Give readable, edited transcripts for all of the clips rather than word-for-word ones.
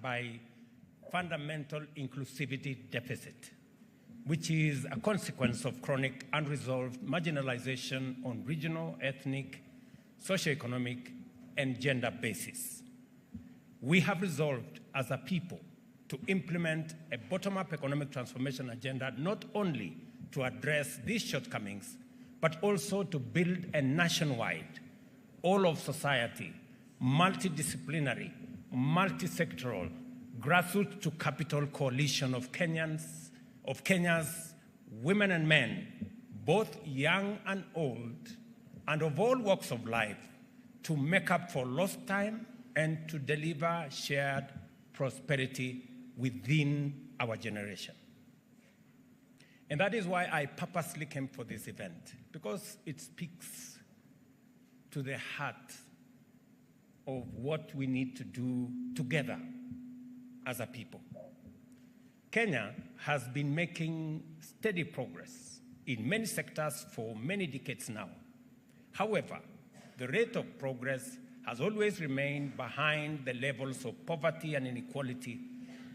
by fundamental inclusivity deficit, which is a consequence of chronic unresolved marginalization on regional, ethnic, socioeconomic, and gender basis. We have resolved as a people to implement a bottom-up economic transformation agenda, not only to address these shortcomings, but also to build a nationwide, all of society, multidisciplinary, multi-sectoral, grassroots to capital coalition of Kenya's women and men, both young and old, and of all walks of life, to make up for lost time and to deliver shared prosperity within our generation. And that is why I purposely came for this event, because it speaks to the heart of what we need to do together as a people. Kenya has been making steady progress in many sectors for many decades now. However, the rate of progress has always remained behind the levels of poverty and inequality,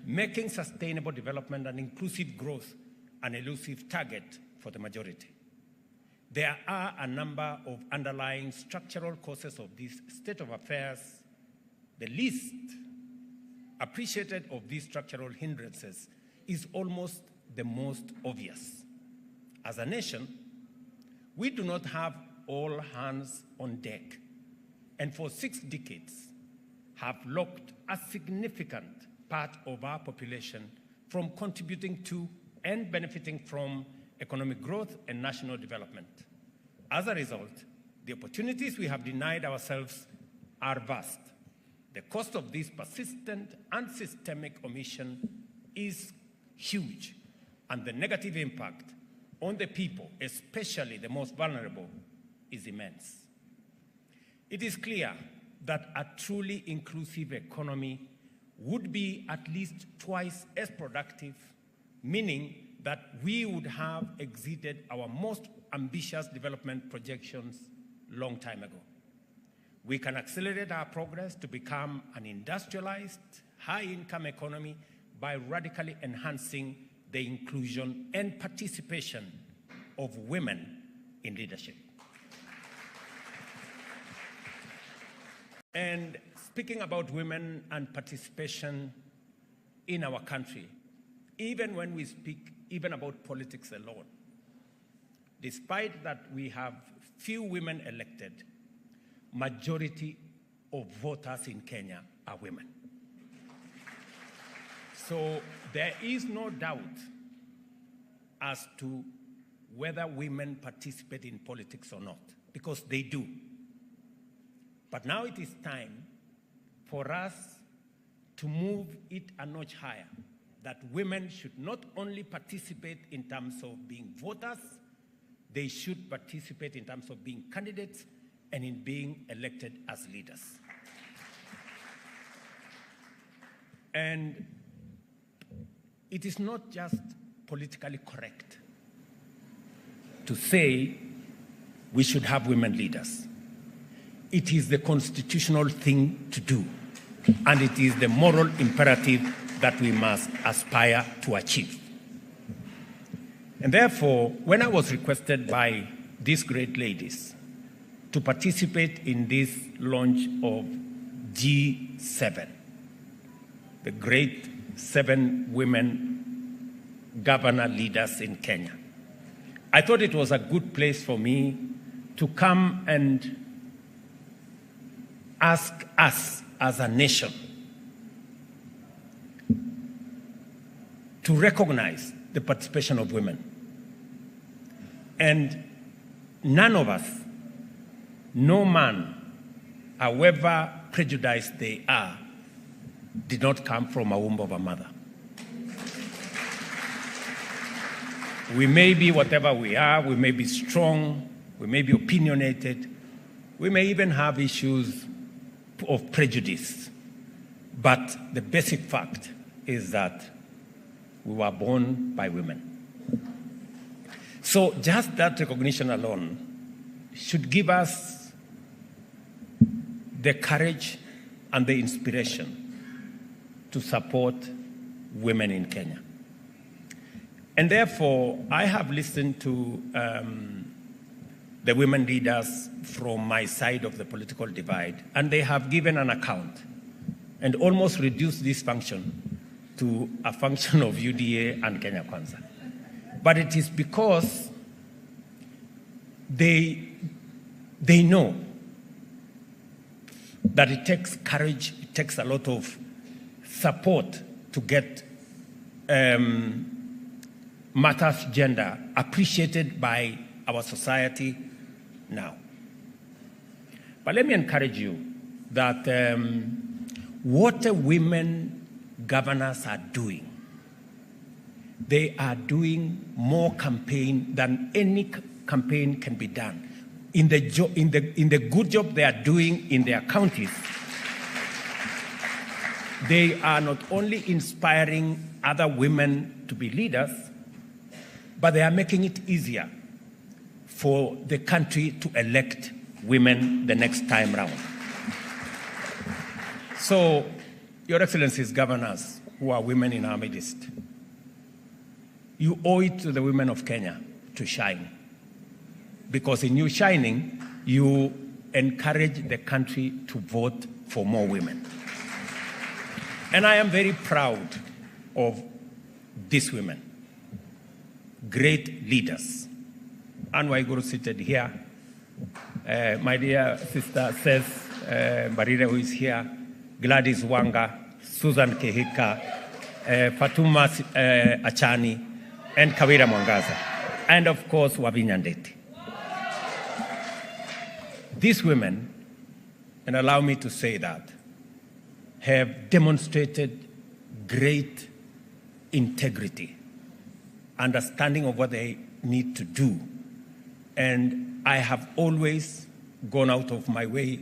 making sustainable development and inclusive growth an elusive target for the majority. There are a number of underlying structural causes of this state of affairs. The least appreciated of these structural hindrances is almost the most obvious. As a nation, we do not have all hands on deck, and for 6 decades have locked a significant part of our population from contributing to and benefiting from economic growth and national development. As a result, the opportunities we have denied ourselves are vast. The cost of this persistent and systemic omission is huge, and the negative impact on the people, especially the most vulnerable, is immense. It is clear that a truly inclusive economy would be at least twice as productive, meaning that we would have exceeded our most ambitious development projections long time ago. We can accelerate our progress to become an industrialized, high-income economy by radically enhancing the inclusion and participation of women in leadership. And speaking about women and participation in our country, even when we speak even about politics alone, despite that we have few women elected, majority of voters in Kenya are women. So there is no doubt as to whether women participate in politics or not, because they do. But now it is time for us to move it a notch higher, that women should not only participate in terms of being voters, they should participate in terms of being candidates and in being elected as leaders. And it is not just politically correct to say we should have women leaders. It is the constitutional thing to do, and it is the moral imperative that we must aspire to achieve. And therefore, when I was requested by these great ladies to participate in this launch of G7, the great 7 women governor leaders in Kenya, I thought it was a good place for me to come and ask us as a nation to recognize the participation of women. And none of us, no man, however prejudiced they are, did not come from a womb of a mother. We may be whatever we are, we may be strong, we may be opinionated, we may even have issues of prejudice. But the basic fact is that we were born by women. So just that recognition alone should give us the courage and the inspiration to support women in Kenya. And therefore, I have listened to the women leaders from my side of the political divide, and they have given an account and almost reduced this function to a function of UDA and Kenya Kwanza. But it is because they know that it takes courage, it takes a lot of support to get matters gender appreciated by our society now. But let me encourage you that what the women governors are doing, they are doing more campaign than any campaign can be done. In the good job they are doing in their counties, they are not only inspiring other women to be leaders, but they are making it easier for the country to elect women the next time round. So, Your Excellencies, governors who are women in our midst, you owe it to the women of Kenya to shine. Because in you shining, you encourage the country to vote for more women. And I am very proud of these women, great leaders. Anne Waiguru seated here. My dear sister says, Barire, who is here, Gladys Wanga, Susan Kehika, Fatuma Achani, and Kawira Mwangaza, and of course, Wavinya Ndeti. These women, and allow me to say that, have demonstrated great integrity, understanding of what they need to do. And I have always gone out of my way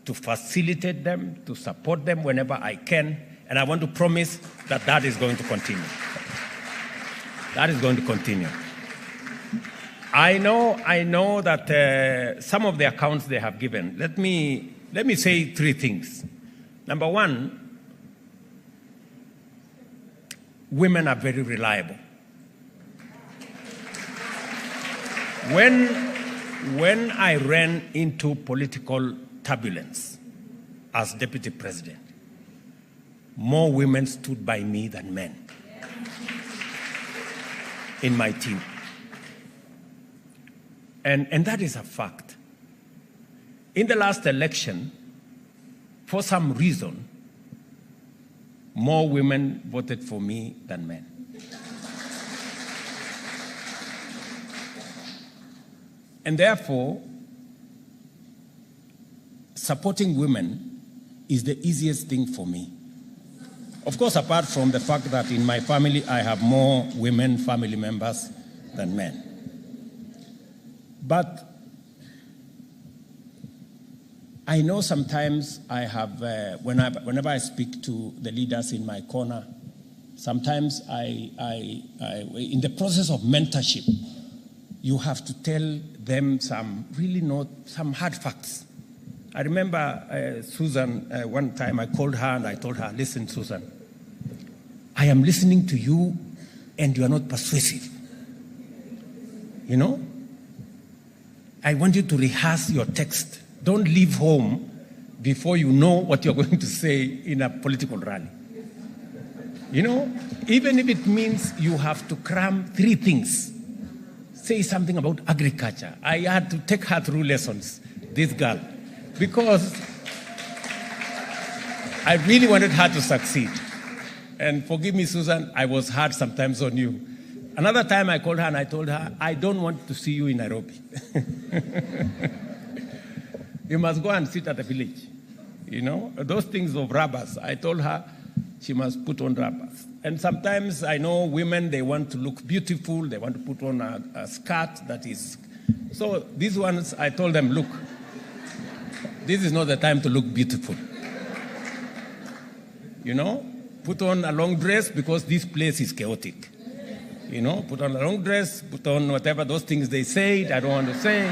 to facilitate them, to support them whenever I can. And I want to promise that that is going to continue. That is going to continue. I know that some of the accounts they have given, let me say three things. Number one, women are very reliable. When I ran into political turbulence as deputy president, more women stood by me than men in my team. And that is a fact. In the last election, for some reason, more women voted for me than men. And therefore, supporting women is the easiest thing for me. Of course, apart from the fact that in my family, I have more women family members than men. But I know sometimes I have, whenever I speak to the leaders in my corner, sometimes in the process of mentorship, you have to tell them some hard facts. I remember Susan, one time I called her and I told her, listen, Susan, I am listening to you and you are not persuasive. You know? I want you to rehearse your text. Don't leave home before you know what you're going to say in a political rally. You know, even if it means you have to cram 3 things. Say something about agriculture. I had to take her through lessons, this girl, because I really wanted her to succeed. And forgive me, Susan, I was hard sometimes on you. Another time I called her and I told her, I don't want to see you in Nairobi. You must go and sit at the village. You know, those things of rubbers. I told her she must put on rubbers. And sometimes I know women, they want to look beautiful. They want to put on a skirt that is... So these ones, I told them, look, this is not the time to look beautiful. You know, put on a long dress because this place is chaotic. You know, put on a long dress, put on whatever those things they say, I don't want to say.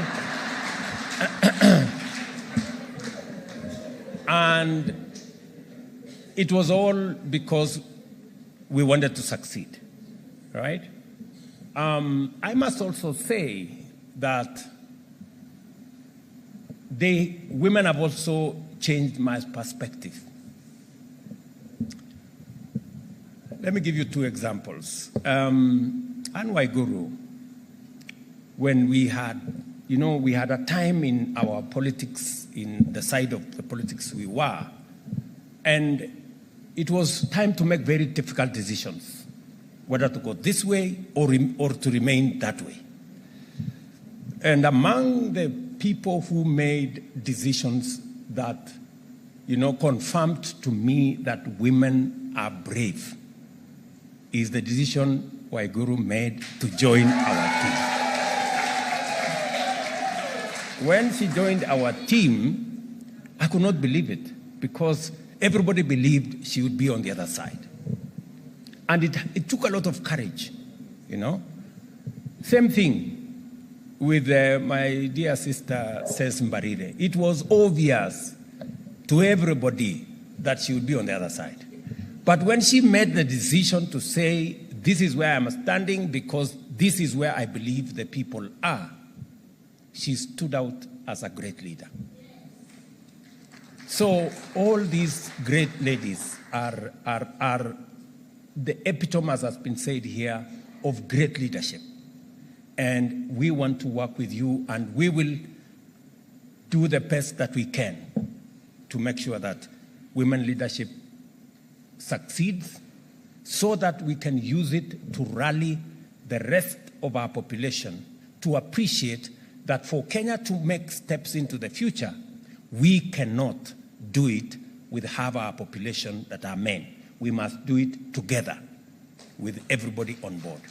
And it was all because we wanted to succeed, right? I must also say that women have also changed my perspective. Let me give you two examples. Anwai Guru, when we had a time in our politics, in the side of the politics we were, and it was time to make very difficult decisions, whether to go this way or to remain that way. And among the people who made decisions that, confirmed to me that women are brave is the decision Waiguru made to join our team. When she joined our team, I could not believe it because everybody believed she would be on the other side. And it took a lot of courage, Same thing with my dear sister, Ses Mbarire. It was obvious to everybody that she would be on the other side. But when she made the decision to say, this is where I'm standing because this is where I believe the people are, she stood out as a great leader. So all these great ladies are the epitome, as has been said here, of great leadership. And we want to work with you, and we will do the best that we can to make sure that women leadership succeeds so that we can use it to rally the rest of our population to appreciate that for Kenya to make steps into the future, we cannot do it with half our population that are men. We must do it together with everybody on board.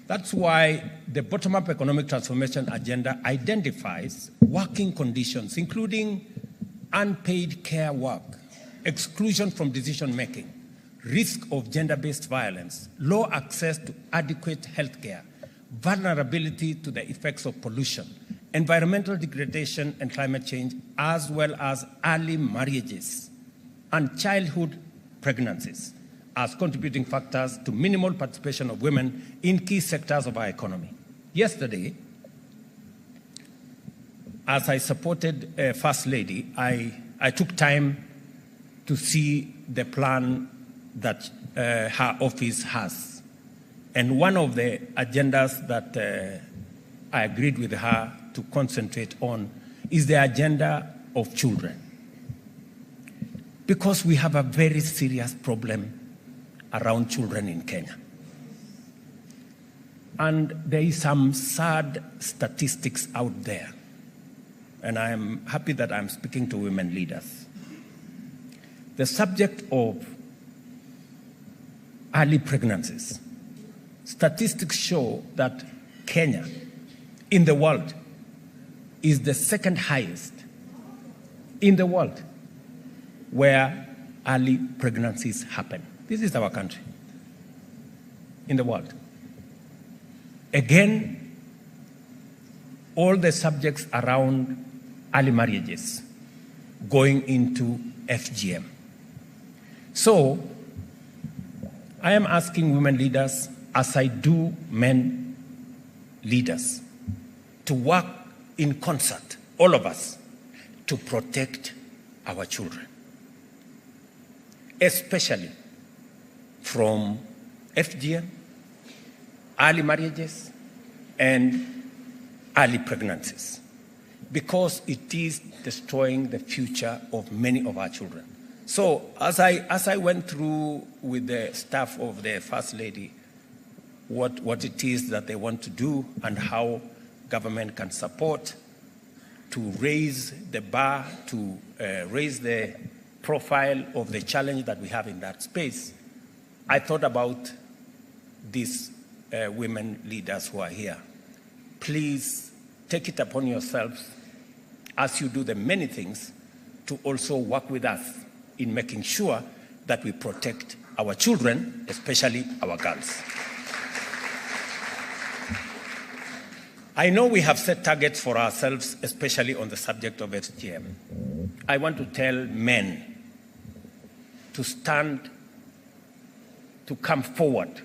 That's why the bottom-up economic transformation agenda identifies working conditions, including unpaid care work, exclusion from decision-making, risk of gender-based violence, low access to adequate health care, vulnerability to the effects of pollution, environmental degradation and climate change, as well as early marriages and childhood pregnancies as contributing factors to minimal participation of women in key sectors of our economy. Yesterday, as I supported First Lady, I took time to see the plan that her office has. And one of the agendas that I agreed with her to concentrate on is the agenda of children. Because we have a very serious problem around children in Kenya. And there is some sad statistics out there. And I am happy that I'm speaking to women leaders. The subject of early pregnancies. Statistics show that Kenya, in the world, is the second highest in the world where early pregnancies happen. This is our country in the world. Again, all the subjects around early marriages going into FGM. So, I am asking women leaders, as I do men leaders, to work in concert, all of us, to protect our children, especially from FGM, early marriages, and early pregnancies, because it is destroying the future of many of our children. So as I went through with the staff of the First Lady what it is that they want to do and how government can support to raise the bar, to raise the profile of the challenge that we have in that space, I thought about these women leaders who are here. Please take it upon yourselves, as you do the many things, to also work with us in making sure that we protect our children, especially our girls. I know we have set targets for ourselves, especially on the subject of FGM. I want to tell men to stand, to come forward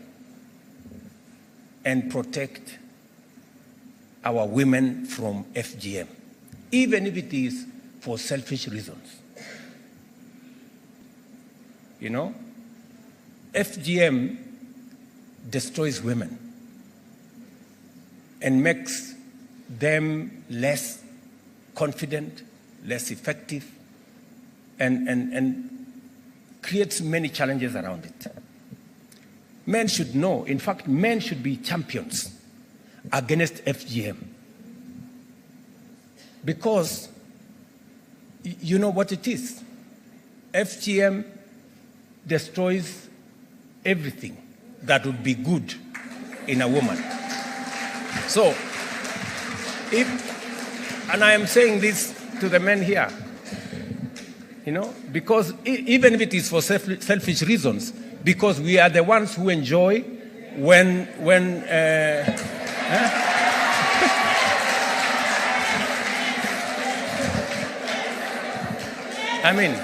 and protect our women from FGM, even if it is for selfish reasons. You know, FGM destroys women and makes them less confident, less effective, and creates many challenges around it. Men should know, in fact, men should be champions against FGM. Because you know what it is. FGM destroys everything that would be good in a woman. So, and I am saying this to the men here, you know, because even if it is for selfish reasons, because we are the ones who enjoy when I mean,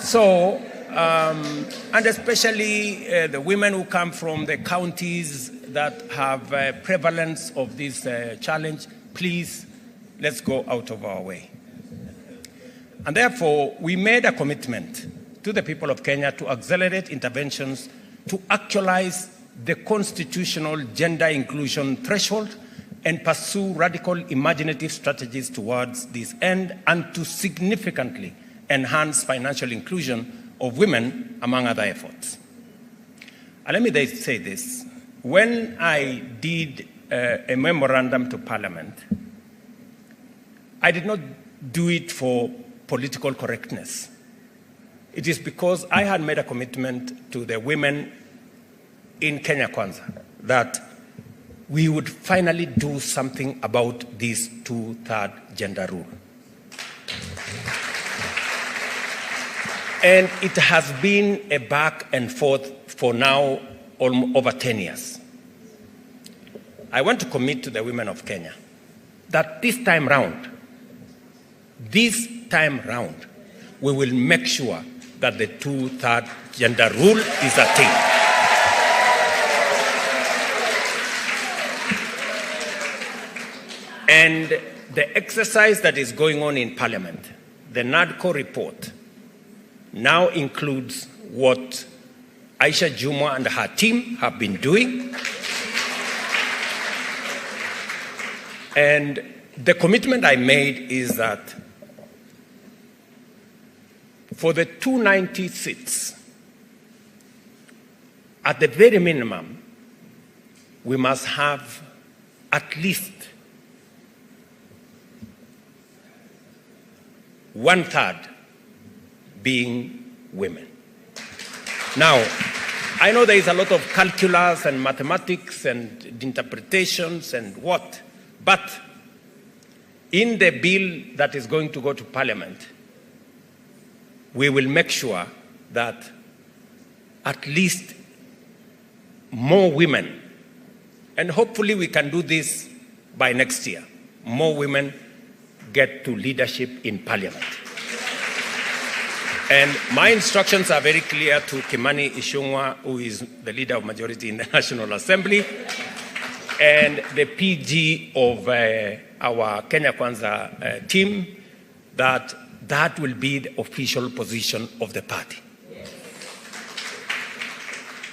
so, and especially the women who come from the counties that have prevalence of this challenge, please, let's go out of our way. And therefore, we made a commitment to the people of Kenya to accelerate interventions to actualize the constitutional gender inclusion threshold and pursue radical imaginative strategies towards this end, and to significantly enhance financial inclusion of women, among other efforts. And let me say this. When I did a memorandum to Parliament, I did not do it for political correctness. It is because I had made a commitment to the women in Kenya Kwanza that we would finally do something about this 2/3 gender rule. And it has been a back and forth for now over 10 years. I want to commit to the women of Kenya that this time round, we will make sure that the 2/3 gender rule is attained. And the exercise that is going on in Parliament, the NADCO report, now includes what Aisha Juma and her team have been doing. And the commitment I made is that for the 290 seats, at the very minimum, we must have at least 1/3 being women. Now, I know there is a lot of calculus and mathematics and interpretations and what, but in the bill that is going to go to Parliament, we will make sure that at least more women, and hopefully we can do this by next year, more women get to leadership in Parliament. And my instructions are very clear to Kimani Ichung'wah, who is the leader of majority in the National Assembly, and the PG of our Kenya Kwanza team, that will be the official position of the party.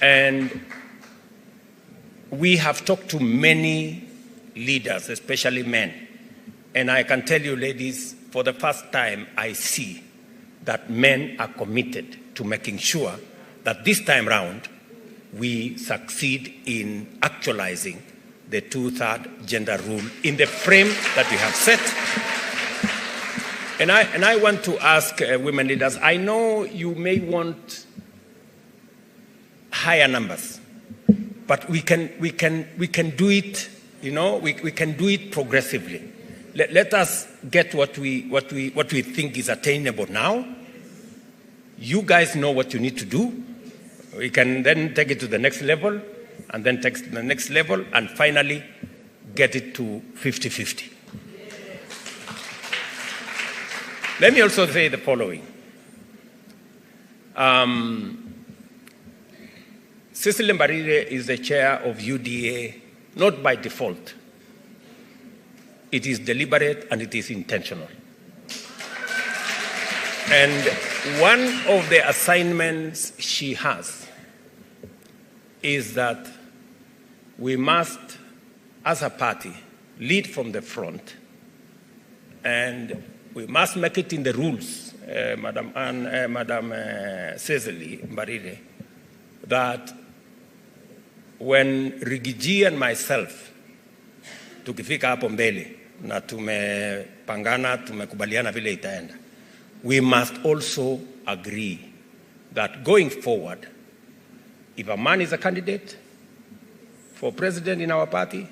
And we have talked to many leaders, especially men. And I can tell you, ladies, for the first time, I see that men are committed to making sure that this time round, we succeed in actualizing the 2/3 gender rule in the frame that we have set. And I want to ask women leaders, I know you may want higher numbers, but we can do it, you know, we can do it progressively. Let us get what we think is attainable now. You guys know what you need to do. We can then take it to the next level, and then take it to the next level, and finally get it to 50-50. Let me also say the following. Cecily Mbarire is the chair of UDA, not by default. It is deliberate and it is intentional. And one of the assignments she has is that we must, as a party, lead from the front, and we must make it in the rules, Madam Cecily Mbarire, that when Rigiji and myself tukifika hapo mbele na tumepangana, tumekubaliana vile itaenda, we must also agree that going forward, if a man is a candidate for president in our party,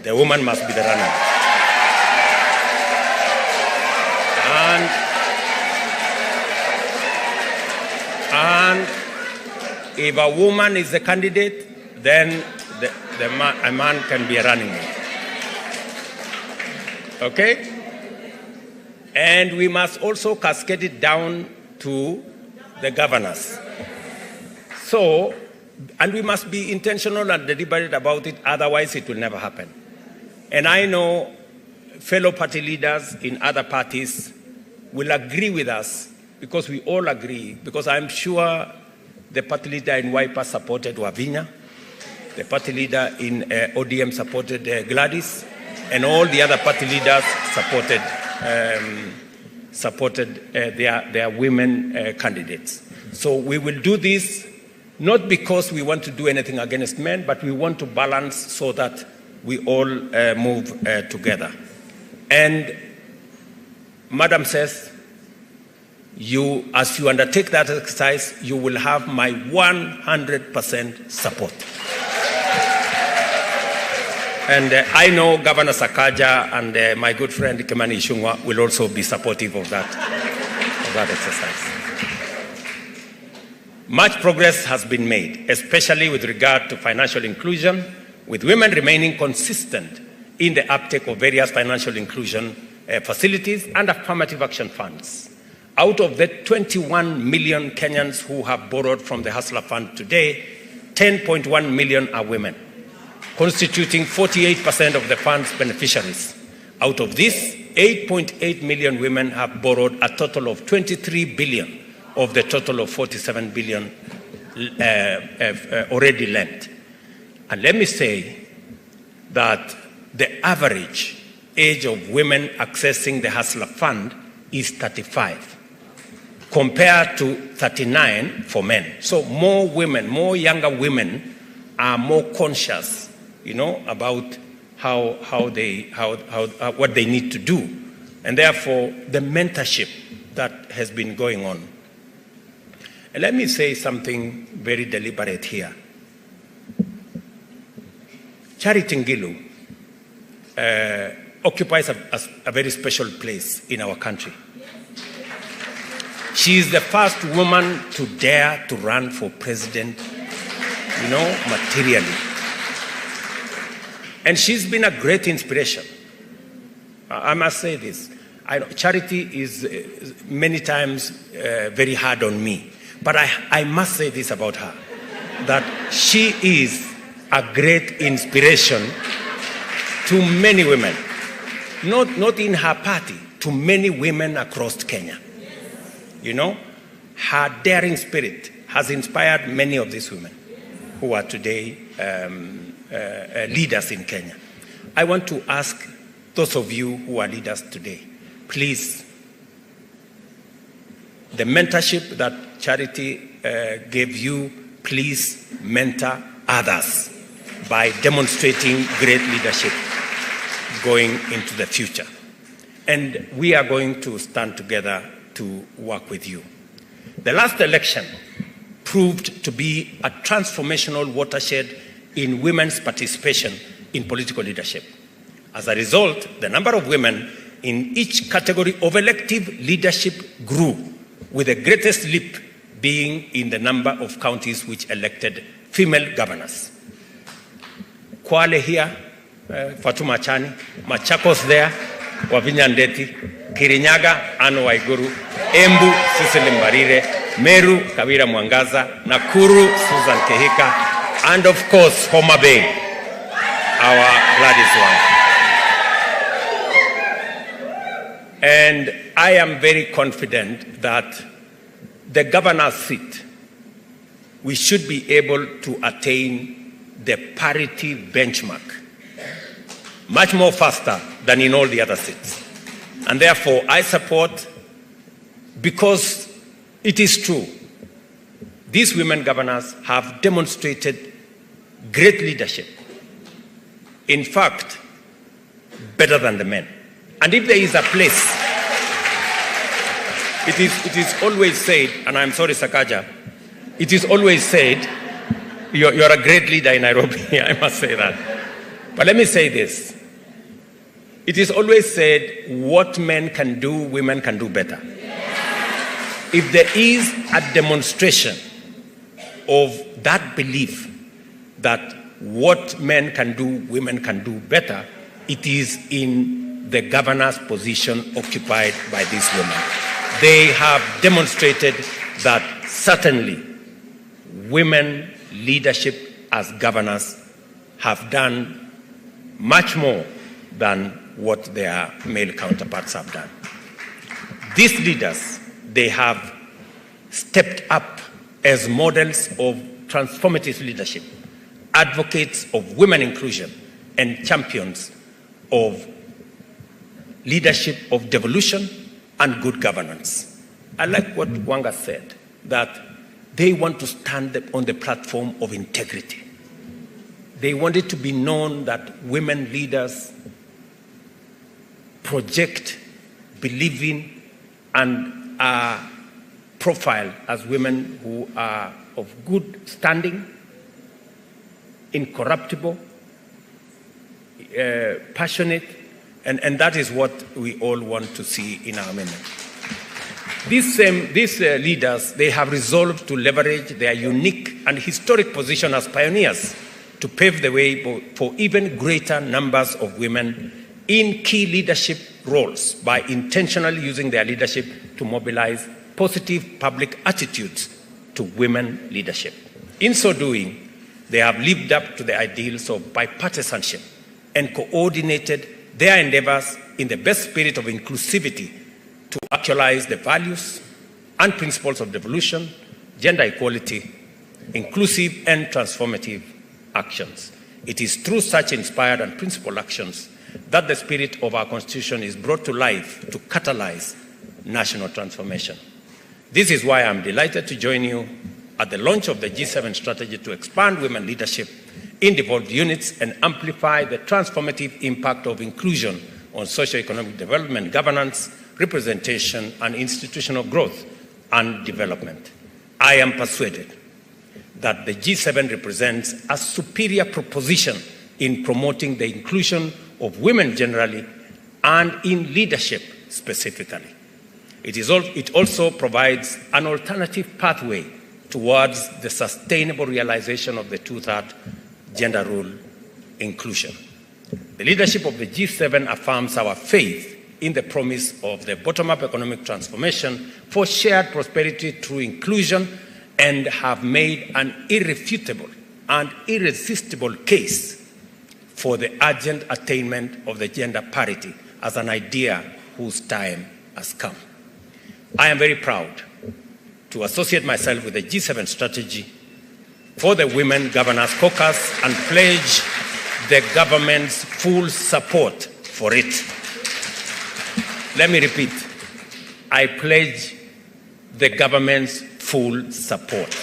the woman must be the runner. And if a woman is the candidate, then a man can be a running mate. Okay? And we must also cascade it down to the governors. So, and we must be intentional and deliberate about it, otherwise it will never happen. And I know fellow party leaders in other parties will agree with us, because we all agree, because I'm sure the party leader in Wiper supported Wavinya, the party leader in ODM supported Gladys, and all the other party leaders supported their women candidates. So we will do this not because we want to do anything against men, but we want to balance so that we all move together. And Madam says, as you undertake that exercise, you will have my 100% support. And I know Governor Sakaja and my good friend Kimani Ichung'wah will also be supportive of that exercise. Much progress has been made, especially with regard to financial inclusion, with women remaining consistent in the uptake of various financial inclusion facilities and affirmative action funds. Out of the 21 million Kenyans who have borrowed from the Hustler Fund today, 10.1 million are women, constituting 48% of the fund's beneficiaries. Out of this, 8.8 million women have borrowed a total of 23 billion of the total of 47 billion already lent. And let me say that the average age of women accessing the Hustler Fund is 35, compared to 39 for men. So more women, more younger women are more conscious, about what they need to do. And therefore, the mentorship that has been going on. And let me say something very deliberate here. Charity Ngilu occupies a very special place in our country. She is the first woman to dare to run for president, materially. And she's been a great inspiration. I must say this. Charity is many times very hard on me. But I must say this about her, that she is a great inspiration to many women, not in her party, to many women across Kenya. Her daring spirit has inspired many of these women who are today leaders in Kenya. I want to ask those of you who are leaders today, please, the mentorship that Charity gave you, please mentor others by demonstrating great leadership going into the future. And we are going to stand together to work with you. The last election proved to be a transformational watershed in women's participation in political leadership. As a result, the number of women in each category of elective leadership grew, with the greatest leap being in the number of counties which elected female governors. Kwale here, Fatuma Chani, Machakos there, Wavinya Ndeti, Kirinyaga, Anne Waiguru, Embu, Cecily Mbarire, Meru, Kawira Mwangaza, Nakuru, Susan Kehika, and of course, Homa Bay, our Gladys Wanga. And I am very confident that the governor's seat, we should be able to attain the parity benchmark much more faster than in all the other seats. And therefore, I support, because it is true, these women governors have demonstrated great leadership. In fact, better than the men. And if there is a place, it is always said, and I'm sorry, Sakaja, it is always said, you're a great leader in Nairobi, I must say that. But let me say this. It is always said, what men can do, women can do better. If there is a demonstration of that belief that what men can do, women can do better, it is in the governor's position occupied by these women. They have demonstrated that certainly women leadership as governors have done much more than what their male counterparts have done. These leaders, they have stepped up as models of transformative leadership, advocates of women inclusion, and champions of leadership of devolution and good governance. I like what Wanga said, that they want to stand on the platform of integrity. They want it to be known that women leaders project, believe in, and are profiled as women who are of good standing, incorruptible, passionate, and that is what we all want to see in our men. These leaders, they have resolved to leverage their unique and historic position as pioneers to pave the way for even greater numbers of women in key leadership roles by intentionally using their leadership to mobilize positive public attitudes to women leadership. In so doing, they have lived up to the ideals of bipartisanship and coordinated their endeavors in the best spirit of inclusivity to actualize the values and principles of devolution, gender equality, inclusive and transformative actions. It is through such inspired and principled actions that the spirit of our Constitution is brought to life to catalyze national transformation. This is why I'm delighted to join you at the launch of the G7 strategy to expand women leadership in devolved units and amplify the transformative impact of inclusion on socio-economic development, governance, representation, and institutional growth and development. I am persuaded that the G7 represents a superior proposition in promoting the inclusion of women generally and in leadership specifically. It also provides an alternative pathway towards the sustainable realization of the two-thirds gender role inclusion. The leadership of the G7 affirms our faith in the promise of the bottom-up economic transformation for shared prosperity through inclusion and have made an irrefutable and irresistible case for the urgent attainment of the gender parity as an idea whose time has come. I am very proud to associate myself with the G7 strategy for the Women Governors Caucus and pledge the government's full support for it. Let me repeat, I pledge the government's full support.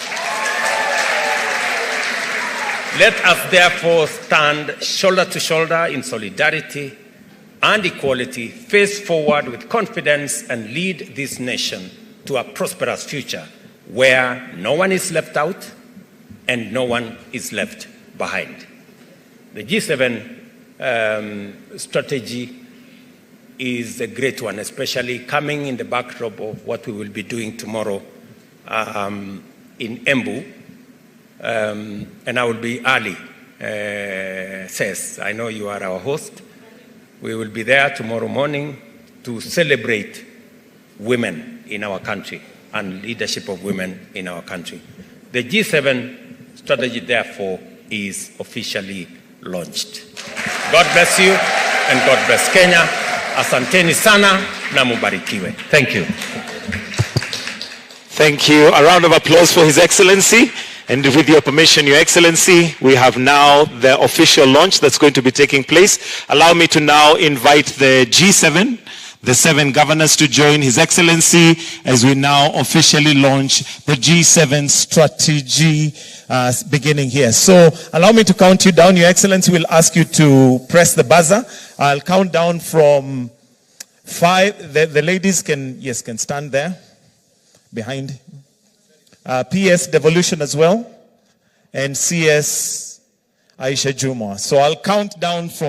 Let us therefore stand shoulder to shoulder in solidarity and equality, face forward with confidence and lead this nation to a prosperous future where no one is left out and no one is left behind. The G7 strategy is a great one, especially coming in the backdrop of what we will be doing tomorrow in Embu. And I will be early, Says. I know you are our host. We will be there tomorrow morning to celebrate women in our country and leadership of women in our country. The G7 strategy, therefore, is officially launched. God bless you and God bless Kenya. Asanteni sana na mubarikiwe. Thank you. Thank you. A round of applause for His Excellency. And with your permission, Your Excellency, we have now the official launch that's going to be taking place. Allow me to now invite the G7, the 7 governors, to join His Excellency as we now officially launch the G7 strategy beginning here. So allow me to count you down. Your Excellency will ask you to press the buzzer. I'll count down from 5. The ladies can stand there behind. PS Devolution as well, and CS Aisha Juma. So I'll count down from